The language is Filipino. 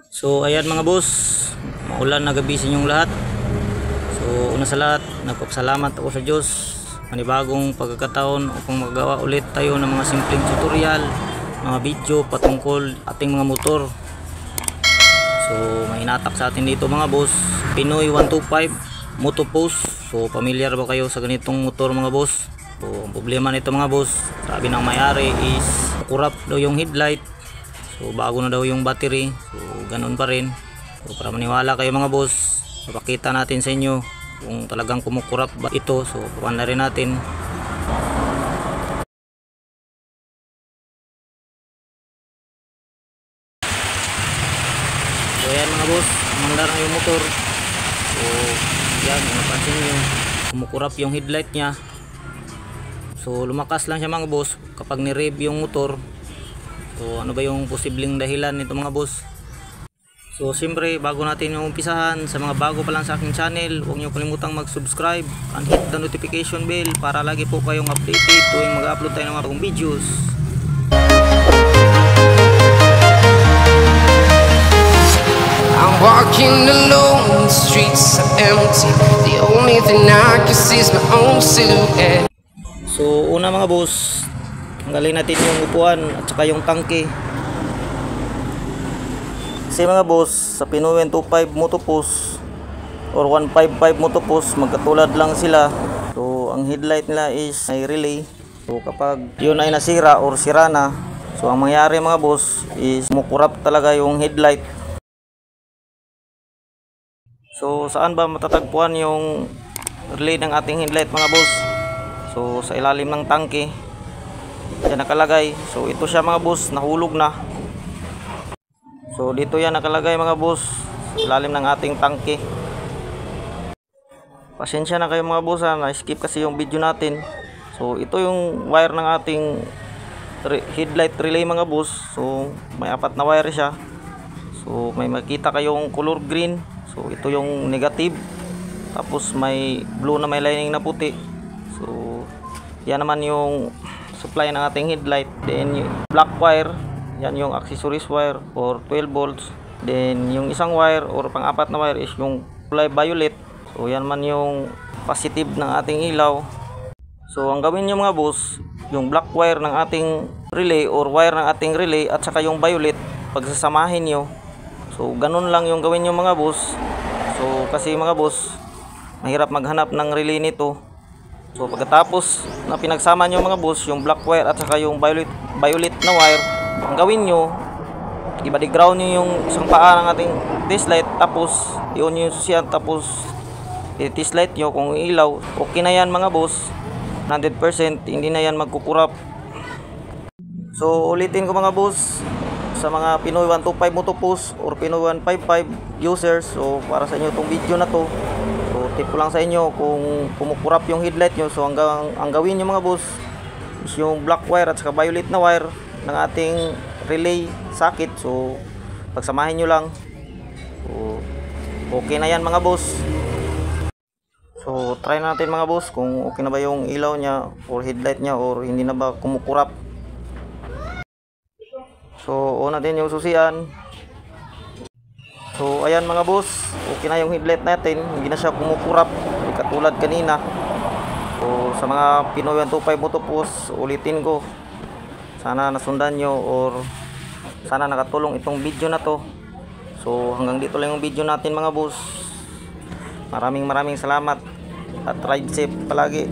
So ayan mga boss, maulan na gabi sa inyong lahat. So una sa lahat, nagpapasalamat ako sa Diyos, manibagong pagkakataon upang magawa ulit tayo ng mga simpleng tutorial, mga video patungkol ating mga motor. So may inatak sa atin dito mga boss, Pinoy 125 Motopost. So familiar ba kayo sa ganitong motor mga boss? So ang problema nito mga boss, sabi ng may-ari is kurap daw yung headlight. So bago na daw yung battery. So ganun pa rin. So para maniwala kayo mga boss, papakita natin sa inyo kung talagang kumukurap ba ito. So paano rin natin. So yan mga boss, mandar na yung motor. So yan, napansin nyo, kumukurap yung headlight nya. So lumakas lang siya mga boss kapag ni-rev yung motor. So ano ba yung posibleng dahilan nito mga boss? So siyempre bago natin yung umpisahan, sa mga bago pa lang sa aking channel, huwag niyo kalimutang mag-subscribe and hit the notification bell para lagi po kayong updated tuwing mag-upload tayo ng mga bagong videos. I'm walking alone, the streets are empty. The only thing I can see is my own silhouette. So una mga boss, tanggalin natin yung upuan at saka yung tangke. Kasi mga boss, sa Pinoy 125 Motopost or 155 Motopost, magkatulad lang sila. So ang headlight nila is may relay. So kapag yun ay nasira or sira na, so ang mangyari mga boss is kumukurap talaga yung headlight. So saan ba matatagpuan yung relay ng ating headlight mga boss? So sa ilalim ng tangke yan nakalagay. So ito siya mga boss, nahulog na. So dito yan nakalagay mga boss, ilalim ng ating tangke. Pasensya na kayo mga boss, na-skip kasi yung video natin. So ito yung wire ng ating headlight relay mga boss. So may 4 na wire siya. So may makita kayong color green. So ito yung negative. Tapos may blue na may lining na puti. So yan naman yung supply ng ating headlight. Then yung black wire, yan yung accessories wire for 12 volts. Then yung isang wire or pang-4 na wire is yung kulay violet. So yan man yung positive ng ating ilaw. So ang gawin nyo mga boss, yung black wire ng ating relay or wire ng ating relay at saka yung violet, pagsasamahin nyo. So ganun lang yung gawin nyo mga boss. So kasi mga boss, mahirap maghanap ng relay nito. So pagkatapos na pinagsama nyo mga boss yung black wire at saka yung violet na wire, ang gawin nyo, i-ground nyo yung isang paa ng ating test light, tapos i-on nyo yung susian, tapos i-test light nyo kung ilaw. Okay na yan mga boss, 100%, hindi na yan magkukurap. So ulitin ko mga boss, sa mga Pinoy 125 Motopost or Pinoy 155 users, so para sa inyo itong video na to. So tip ko lang sa inyo, kung kumukurap yung headlight nyo, so ang gawin nyo mga boss is yung black wire at saka violet na wire ng ating relay socket. So pagsamahin nyo lang, so okay na yan mga boss. So try natin mga boss kung okay na ba yung ilaw nya or headlight nya or hindi na ba kumukurap. So on natin yung susian. So ayan mga boss, okay na yung headlight natin, hindi na siya kumukurap katulad kanina. So sa mga Pinoy 125 Motopost, ulitin ko, sana nasundan nyo or sana nakatulong itong video na to. So hanggang dito lang yung video natin mga boss. Maraming salamat at ride safe palagi.